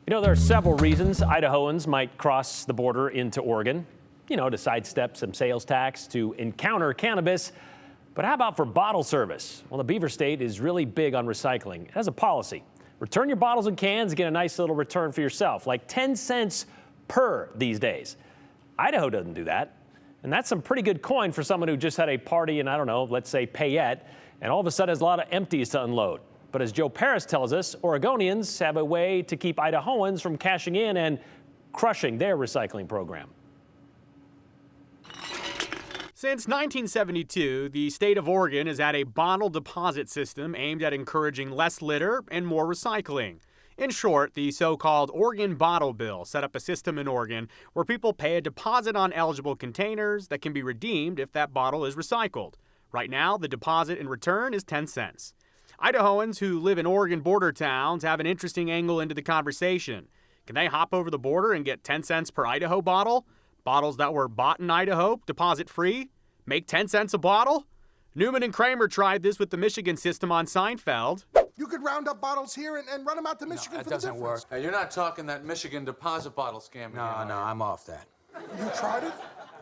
You know, there are several reasons Idahoans might cross the border into Oregon. To sidestep some sales tax, to encounter cannabis. But how about for bottle service? Well, the Beaver State is really big on recycling. It has a policy. Return your bottles and cans and get a nice little return for yourself, like 10 cents per these days. Idaho doesn't do that. And that's some pretty good coin for someone who just had a party in, I don't know, let's say Payette, and all of a sudden has a lot of empties to unload. But as Joe Paris tells us, Oregonians have a way to keep Idahoans from cashing in and crushing their recycling program. Since 1972, the state of Oregon has had a bottle deposit system aimed at encouraging less litter and more recycling. In short, the so-called Oregon Bottle Bill set up a system in Oregon where people pay a deposit on eligible containers that can be redeemed if that bottle is recycled. Right now, the deposit in return is 10 cents. Idahoans who live in Oregon border towns have an interesting angle into the conversation. Can they hop over the border and get 10 cents per Idaho bottle? Bottles that were bought in Idaho, deposit free, make 10 cents a bottle? Newman and Kramer tried this with the Michigan system on Seinfeld. You could round up bottles here and run them out to Michigan for the difference. That doesn't work. Hey, you're not talking that Michigan deposit bottle scam again, No, I'm off that. You tried it?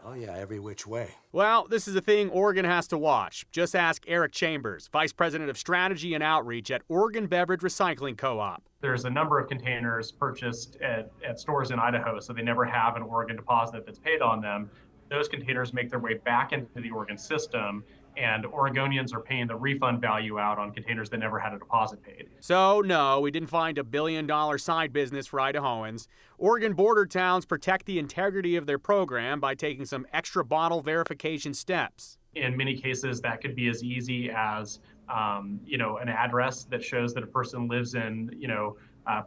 Oh, yeah, every which way. Well, this is a thing Oregon has to watch. Just ask Eric Chambers, Vice President of Strategy and Outreach at Oregon Beverage Recycling Co-op. There's a number of containers purchased at stores in Idaho, so they never have an Oregon deposit that's paid on them. Those containers make their way back into the Oregon system, and Oregonians are paying the refund value out on containers that never had a deposit paid. So, no, we didn't find a billion-dollar side business for Idahoans. Oregon border towns protect the integrity of their program by taking some extra bottle verification steps. In many cases, that could be as easy as, an address that shows that a person lives in,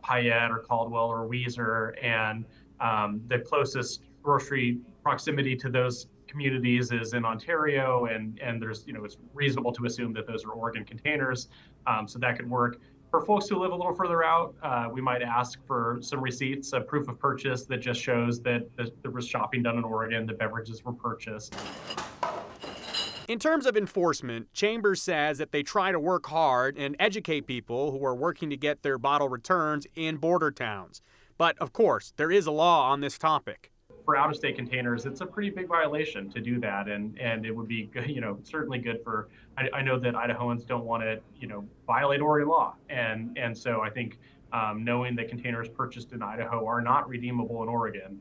Payette or Caldwell or Weiser, and the closest grocery proximity to those communities is in Ontario, and there's, it's reasonable to assume that those are Oregon containers, so that could work. For folks who live a little further out, we might ask for some receipts, a proof of purchase that just shows that there was shopping done in Oregon, the beverages were purchased. In terms of enforcement, Chambers says that they try to work hard and educate people who are working to get their bottle returns in border towns. But, of course, there is a law on this topic. For out-of-state containers, it's a pretty big violation to do that, and it would be, certainly good for. I know that Idahoans don't want to, violate Oregon law, and so I think knowing that containers purchased in Idaho are not redeemable in Oregon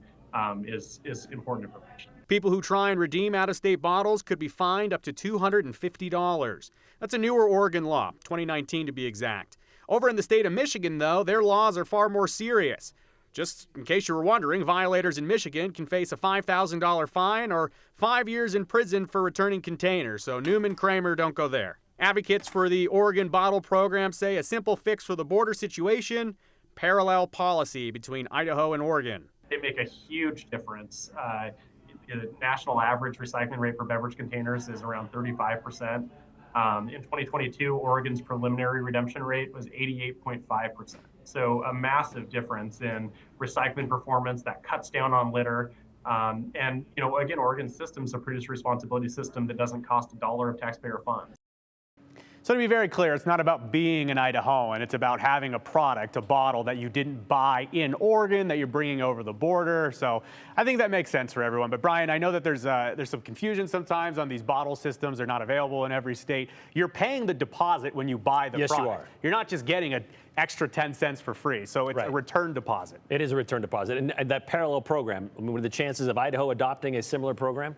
is important information. People who try and redeem out-of-state bottles could be fined up to $250. That's a newer Oregon law, 2019 to be exact. Over in the state of Michigan, though, their laws are far more serious. Just in case you were wondering, violators in Michigan can face a $5,000 fine or 5 years in prison for returning containers, so Newman Kramer don't go there. Advocates for the Oregon Bottle Program say a simple fix for the border situation, parallel policy between Idaho and Oregon. They make a huge difference. The national average recycling rate for beverage containers is around 35%. In 2022, Oregon's preliminary redemption rate was 88.5%. So a massive difference in recycling performance that cuts down on litter. And again, Oregon's system is a producer responsibility system that doesn't cost $1 of taxpayer funds. So to be very clear, it's not about being an Idahoan. It's about having a product, a bottle that you didn't buy in Oregon that you're bringing over the border. So I think that makes sense for everyone. But Brian, I know that there's some confusion sometimes on these bottle systems. They're not available in every state. You're paying the deposit when you buy the product. Yes, you are. You're not just getting an extra 10 cents for free. So it's a return deposit. It is a return deposit. And that parallel program, what are the chances of Idaho adopting a similar program?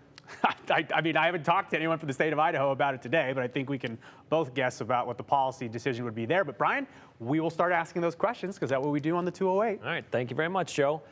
I mean, I haven't talked to anyone from the state of Idaho about it today, but I think we can both guess about what the policy decision would be there. But Brian, we will start asking those questions because that's what we do on the 208. All right. Thank you very much, Joe.